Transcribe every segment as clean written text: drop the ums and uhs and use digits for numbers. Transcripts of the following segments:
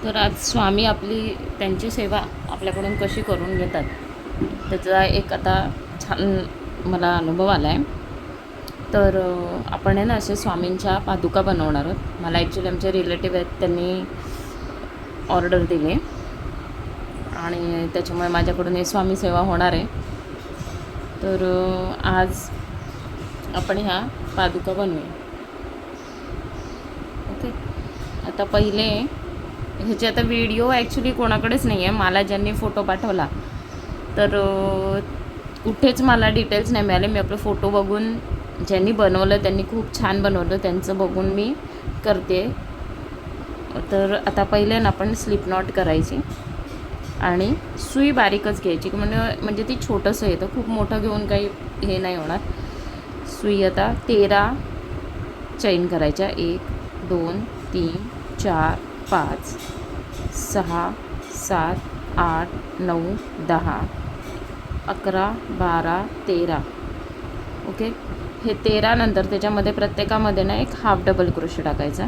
तर आज स्वामी त्यांची सेवा आपल्याकडून कशी करून घेतात त्याचा एक आता छान मला अनुभव आला आहे. तर आपण आहे ना असे स्वामींच्या पादुका बनवणार आहोत. मला ॲक्च्युली आमचे रिलेटिव्ह आहेत, त्यांनी ऑर्डर दिली आणि त्याच्यामुळे माझ्याकडून हे स्वामी सेवा होणार आहे. तर आज आपण ह्या पादुका बनवूया. ओके. आता पहिले ह्याचे आता व्हिडिओ ॲक्च्युली कोणाकडेच नाही आहे. मला ज्यांनी फोटो पाठवला तर कुठेच मला डिटेल्स नाही मिळाले. मी आपले फोटो बघून ज्यांनी बनवलं त्यांनी खूप छान बनवलं, त्यांचं बघून मी करते. तर आता पहिले ना आपण स्लिप नॉट करायची आणि सुई बारीकच घ्यायची, म्हणजे ती छोटंसं येतं, खूप मोठं घेऊन काही हे नाही होणार. सुई आता 13 चैन करायच्या. 1 2 3 4 5 6 7 8 9 10 11 12 13. ओके. हे 13 नंतर त्याच्यामध्ये प्रत्येकामध्ये ना एक हाफ डबल क्रोशे टाकायचा,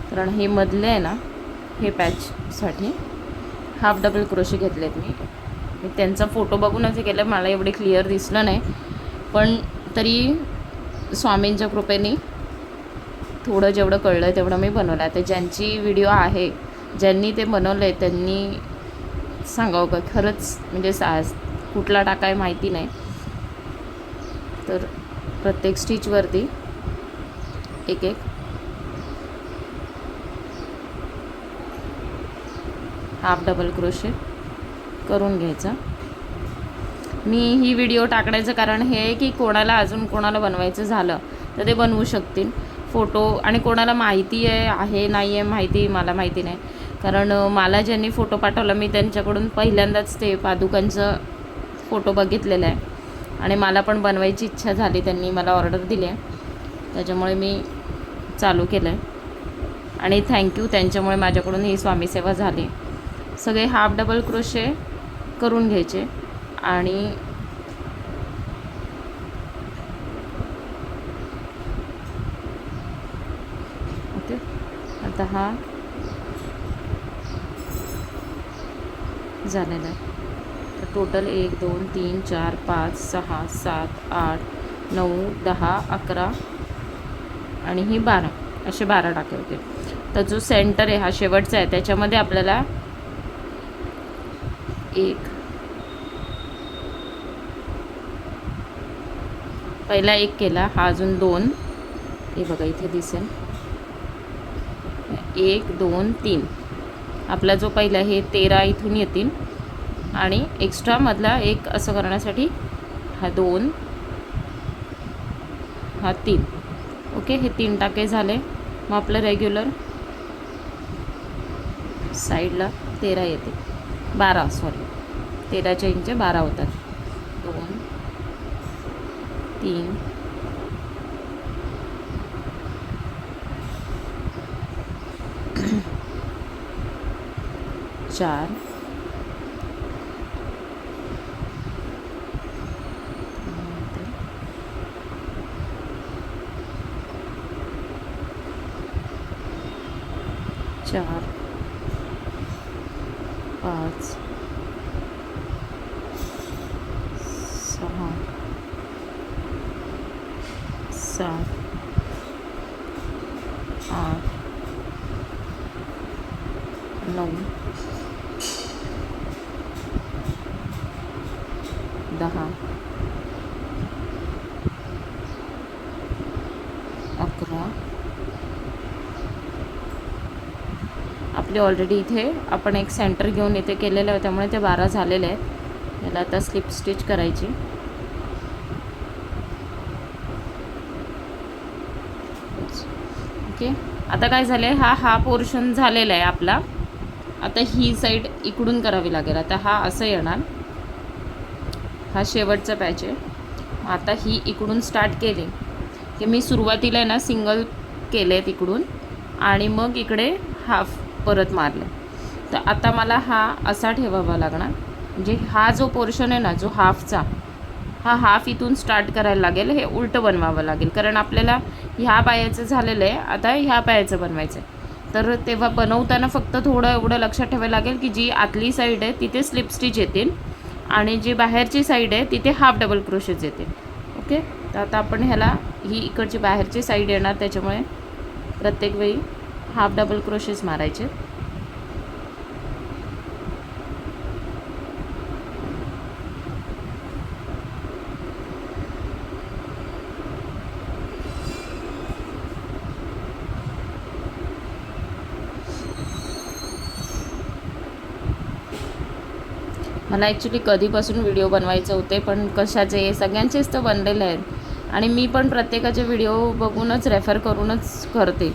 कारण हे मधले आहे ना हे पॅचसाठी हाफ डबल क्रोशे घेतलेत मी त्यांचा फोटो बघूनच केलं. मला एवढे क्लिअर दिसलं नाही, पण तरी स्वामींच्या कृपेने थोडं जेवढं कळलं आहे तेवढं मी बनवलं आहे. तर ज्यांची व्हिडिओ आहे, ज्यांनी ते बनवलं आहे त्यांनी सांगावं का खरंच, म्हणजे कुठला टाकाय माहिती नाही. तर प्रत्येक स्टिचवरती एक एक हाफ डबल क्रोशे करून घ्यायचा. मी ही व्हिडिओ टाकण्याचं कारण हे आहे की अजून कोणाला बनवायचं झालं तर ते बनवू शकतील फोटो. आणि कोणाला माहिती आहे नाही आहे माहिती, मला माहिती नाही, कारण मला ज्यांनी फोटो पाठवला मी त्यांच्याकडून पहिल्यांदाच ते पादुकांचं फोटो बघितलेला आहे आणि मला पण बनवायची इच्छा झाली. त्यांनी मला ऑर्डर दिली आहे, त्याच्यामुळे मी चालू केलं आहे. आणि थँक्यू, त्यांच्यामुळे माझ्याकडून ही स्वामी सेवा झाली. सगळे हाफ डबल क्रोशे करून घ्यायचे आणि ओके. आता हा झालेला आहे. तर टोटल 1 2 3 4 5 6 7 8 9 10 11 आणि ही 12, असे 12 टाके होते. तर जो सेंटर आहे हा शेवटचा आहे, त्याच्यामध्ये आपल्याला पहिला एक केला, हा अजून 2, हे बघा इथे दिसेल 1 2 3. आपला जो पहिला हे 13 इथून येतील आणि एक्स्ट्रा मधला एक असं करण्यासाठी हा 2 हा 3. ओके. हे 3 टाके झाले. मग आपलं रेग्युलर साईडला 13 येते, 12 13 चैनचे 12 होतात. 2 3 4 4 5 6 7 8 9 10 11. आपले ऑलरेडी इथे आपण एक सेंटर घेऊन इथे केलेलं आहे, त्यामुळे ते 12 झालेले आहेत. याला आता स्लिप स्टिच करायची. ओके. आता काय झालं आहे, हा पोर्शन झालेला आहे आपला. आता ही साईड इकडून करावी लागेल. आता हा असं येणार, हा शेवटचा पॅच आहे. आता ही इकडून स्टार्ट केली की मी सुरुवातीला आहे ना सिंगल केले तिकडून आणि मग इकडे हाफ परत मारले. तर आता मला हा असा ठेवावा लागणार, म्हणजे हा जो पोर्शन आहे ना जो हाफचा, हा हाफ इथून स्टार्ट करायला लागेल. हे उलटं बनवावं लागेल, कारण आपल्याला ह्या पायाचं झालेलं आहे, आता ह्या पायाचं बनवायचं आहे. तर तेव्हा बनवताना फक्त थोडं एवढं लक्षात ठेवायला लागेल की जी आतली साईड आहे तिथे स्लिप स्टिच येतील आणि जी बाहेरची साईड आहे तिथे हाफ डबल क्रोशेज येतील. ओके, तर आता आपण ह्याला ही इकडची बाहेरची साईड येणार, त्याच्यामुळे प्रत्येक वेळी हाफ डबल क्रोशेज मारायचे. मला ॲक्च्युली कधीपासून व्हिडिओ बनवायचे होते, पण कशाचे सगळ्यांचेच तर बनलेले आहेत आणि मी पण प्रत्येकाचे व्हिडिओ बघूनच रेफर करूनच करते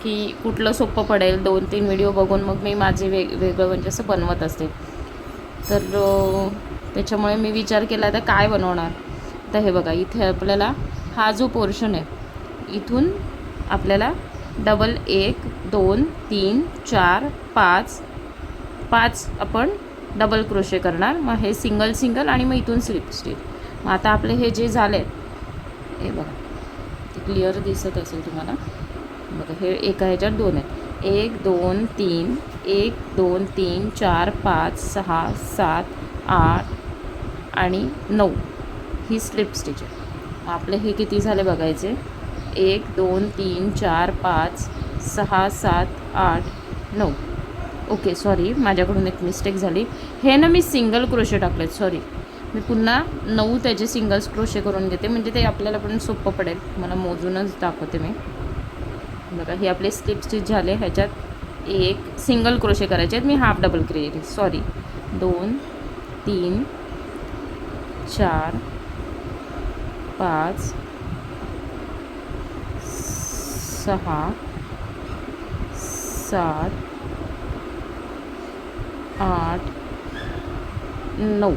की कुठलं सोपं पडेल. 2-3 व्हिडिओ बघून मग मी माझे वेगळं म्हणजे असं बनवत असते. तर त्याच्यामुळे मी विचार केला आता काय बनवणार. तर हे बघा, इथे आपल्याला हा जो पोर्शन आहे इथून आपल्याला डबल 1 2 3 4 5 आपण डबल क्रोशे करणार. मग हे सिंगल सिंगल आणि मग इथून स्लिप स्टिच. मग आता आपले हे जे झाले हे बघा, ते क्लिअर दिसत असेल तुम्हाला. बघा, हे एका ह्याच्यात 2 आहेत. 1 2 3 1 2 3 4 5 6 7 8 आणि 9 ही स्लिप स्टिच आहे. आपले हे किती झाले बघायचे. 1 2 3 4 5 6 7 8 9. ओके, सॉरी, माझ्याकडून एक मिस्टेक झाली. हे ना मी सिंगल क्रोशे टाकलेत, सॉरी. मी पुन्हा 9 त्याचे सिंगल्स क्रोशे करून घेते, म्हणजे ते आपल्याला पण सोपं पडेल. मला मोजूनच दाखवते मी. बघा, हे आपले स्लिप स्टिच झाले. ह्याच्यात एक सिंगल क्रोशे करायचे आहेत. मी हाफ डबल केले, सॉरी. 2 3 4 5 6 7 8 9.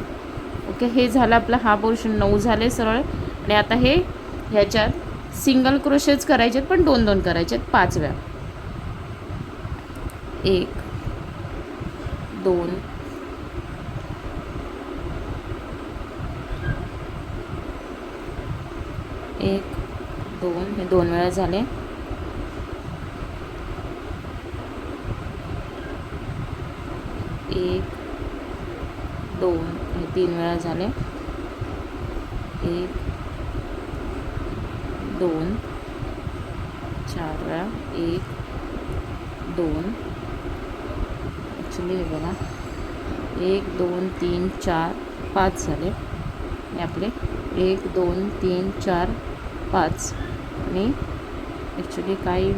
ओके, हे झालं आपलं हा पोर्शन. 9 झाले सरळ. आणि आता हे ह्याच्यात सिंगल क्रोशेच करायचे आहेत, पण 2 2 करायचे आहेत 5 वेळा. 1 2 1 2, हे 2 वेळा झाले. 1 2, हे 3 वेळा झाले. 1 2 4 वेळा. 1 2, ॲक्च्युली हे बघा, 1 2 3 4 5 झाले. हे आपले 1 2 3 4 5. आणि ॲक्च्युली काही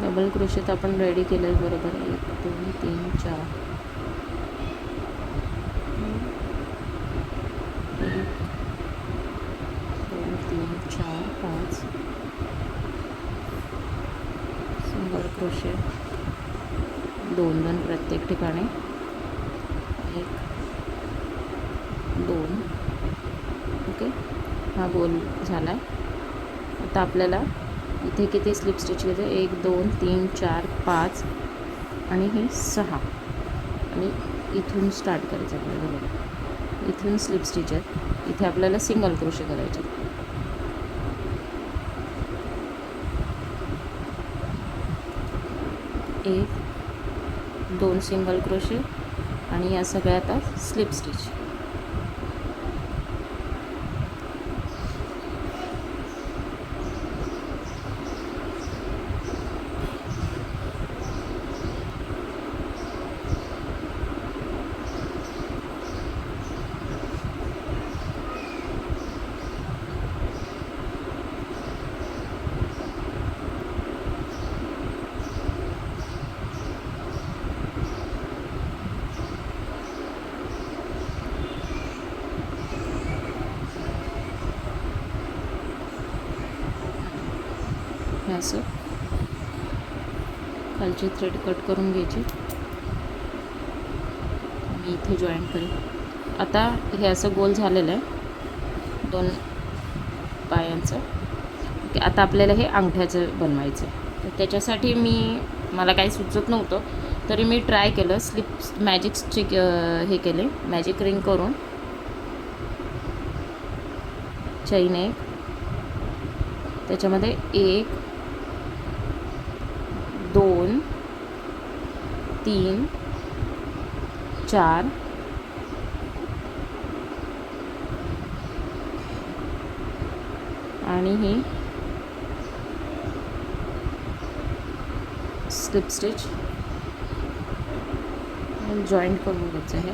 डबल क्रोशेत आपण रेडी केलं बरोबर. 1 2 3 4 1 2 3 4 5 सिंगल क्रोशे 2 2 प्रत्येक ठिकाणी. 1 2. ओके, हा गोल झाला आहे. आता आपल्याला इथे किती स्लिप स्टिच घेते. 1 2 3 4 5 आणि हे 6. आणि इथून स्टार्ट करायचं आपल्याला. बरोबर, इथून स्लिप स्टिच आहेत. इथे आपल्याला सिंगल क्रोशे करायचे. 1 2 सिंगल क्रोशे आणि या सगळ्या आता स्लिप स्टिच. हे असं खालची थ्रेड कट करून घ्यायची. मी इथे जॉईंट करेन. आता हे असं गोल झालेलं आहे 2 पायांचं. ओके, आता आपल्याला हे अंगठ्याचं बनवायचं आहे. तर त्याच्यासाठी मला काही सुचत नव्हतं, तरी मी ट्राय केलं स्लिप मॅजिकचे हे केले, मॅजिक रिंग करून चैन एक, त्याच्यामध्ये 1 2 3 4 आणि ही स्लिप स्टिच जॉईंट करून घ्यायचं आहे.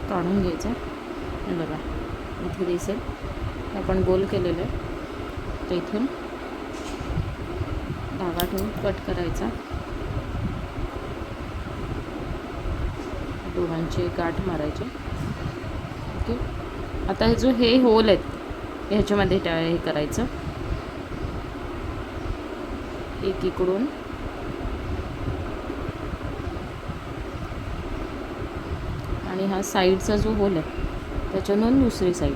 काढून घ्यायचं हे बघा, इथे दिसेल आपण गोल केलेलं आहे, तर इथून धागा ठेवून कट करायचा, दोघांचे गाठ मारायचे. ओके, आता हे जो हे होल आहेत ह्याच्यामध्ये हे करायचं, एक इकडून आणि हा साईडचा जो होल आहे त्याच्यातून दुसरी साईड.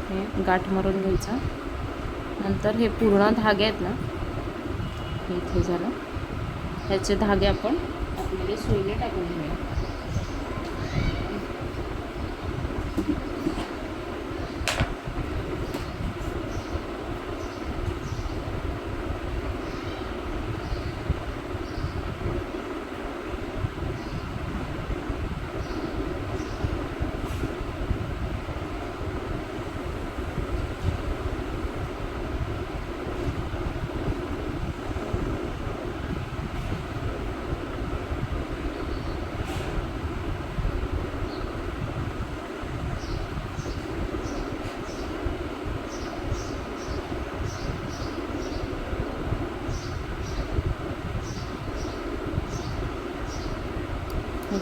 हे गाठ मारून घ्यायचा. नंतर हे पूर्ण धागे आहेत ना, हे इथे झालं, ह्याचे धागे आपण आतमध्ये सुईने टाकून घेऊया.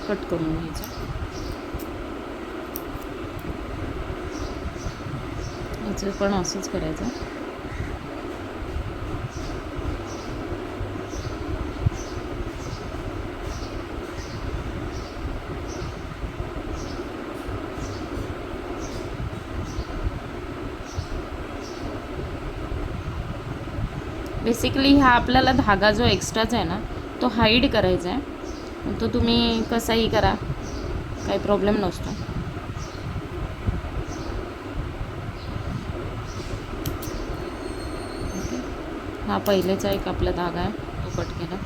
कट करून घ्यायचं. याचं पण असंच करायचं. बेसिकली हा आपल्याला धागा जो एक्स्ट्राचा आहे ना तो हाईड करायचा आहे. तो तुम्ही कसाही करा, काही प्रॉब्लेम नसतो. हा पहिलेचा एक आपला धागा आहे तो कट केला.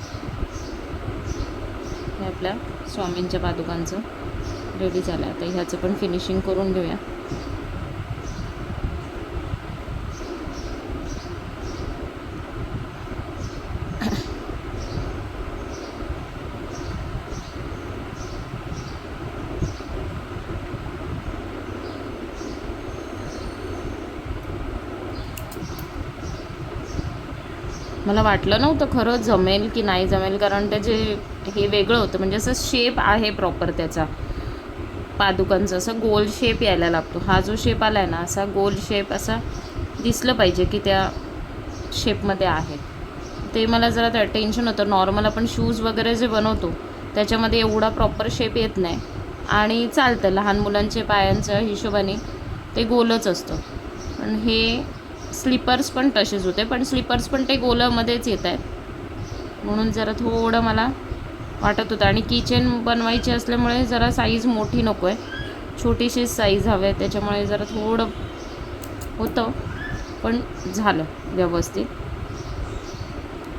हे आपल्या स्वामींच्या पादुकांचं रेडी झालं. आता ह्याचं पण फिनिशिंग करून घेऊया. मला वाटलं नव्हतं खरं जमेल की नाही जमेल, कारण त्याचे हे वेगळं होतं, म्हणजे असं शेप आहे प्रॉपर त्याचा पादुकांचा, असं गोल शेप यायला लागतो. हा जो शेप आला आहे ना, असा गोल शेप असा दिसलं पाहिजे की त्या शेपमध्ये आहे. ते मला जरा टेन्शन होतं. नॉर्मल आपण शूज वगैरे जे बनवतो त्याच्यामध्ये एवढा प्रॉपर शेप येत नाही आणि चालतं, लहान मुलांच्या पायांच्या हिशोबाने ते गोलच असतं. पण हे स्लीपर्स पण तसेच होते, पण स्लीपर्स पण ते गोलामध्येच येत आहेत, म्हणून जरा थोडं मला वाटत होतं. आणि किचन बनवायची असल्यामुळे जरा साईज मोठी नको आहे, छोटीशी साईज हवी आहे, त्याच्यामुळे जरा थोडं होतं, पण झालं व्यवस्थित.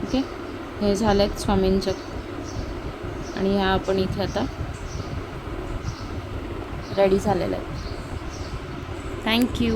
ओके, हे झालं आहेत स्वामींच्या. आणि ह्या आपण इथे आता रेडी झालेल्या आहेत. थँक्यू.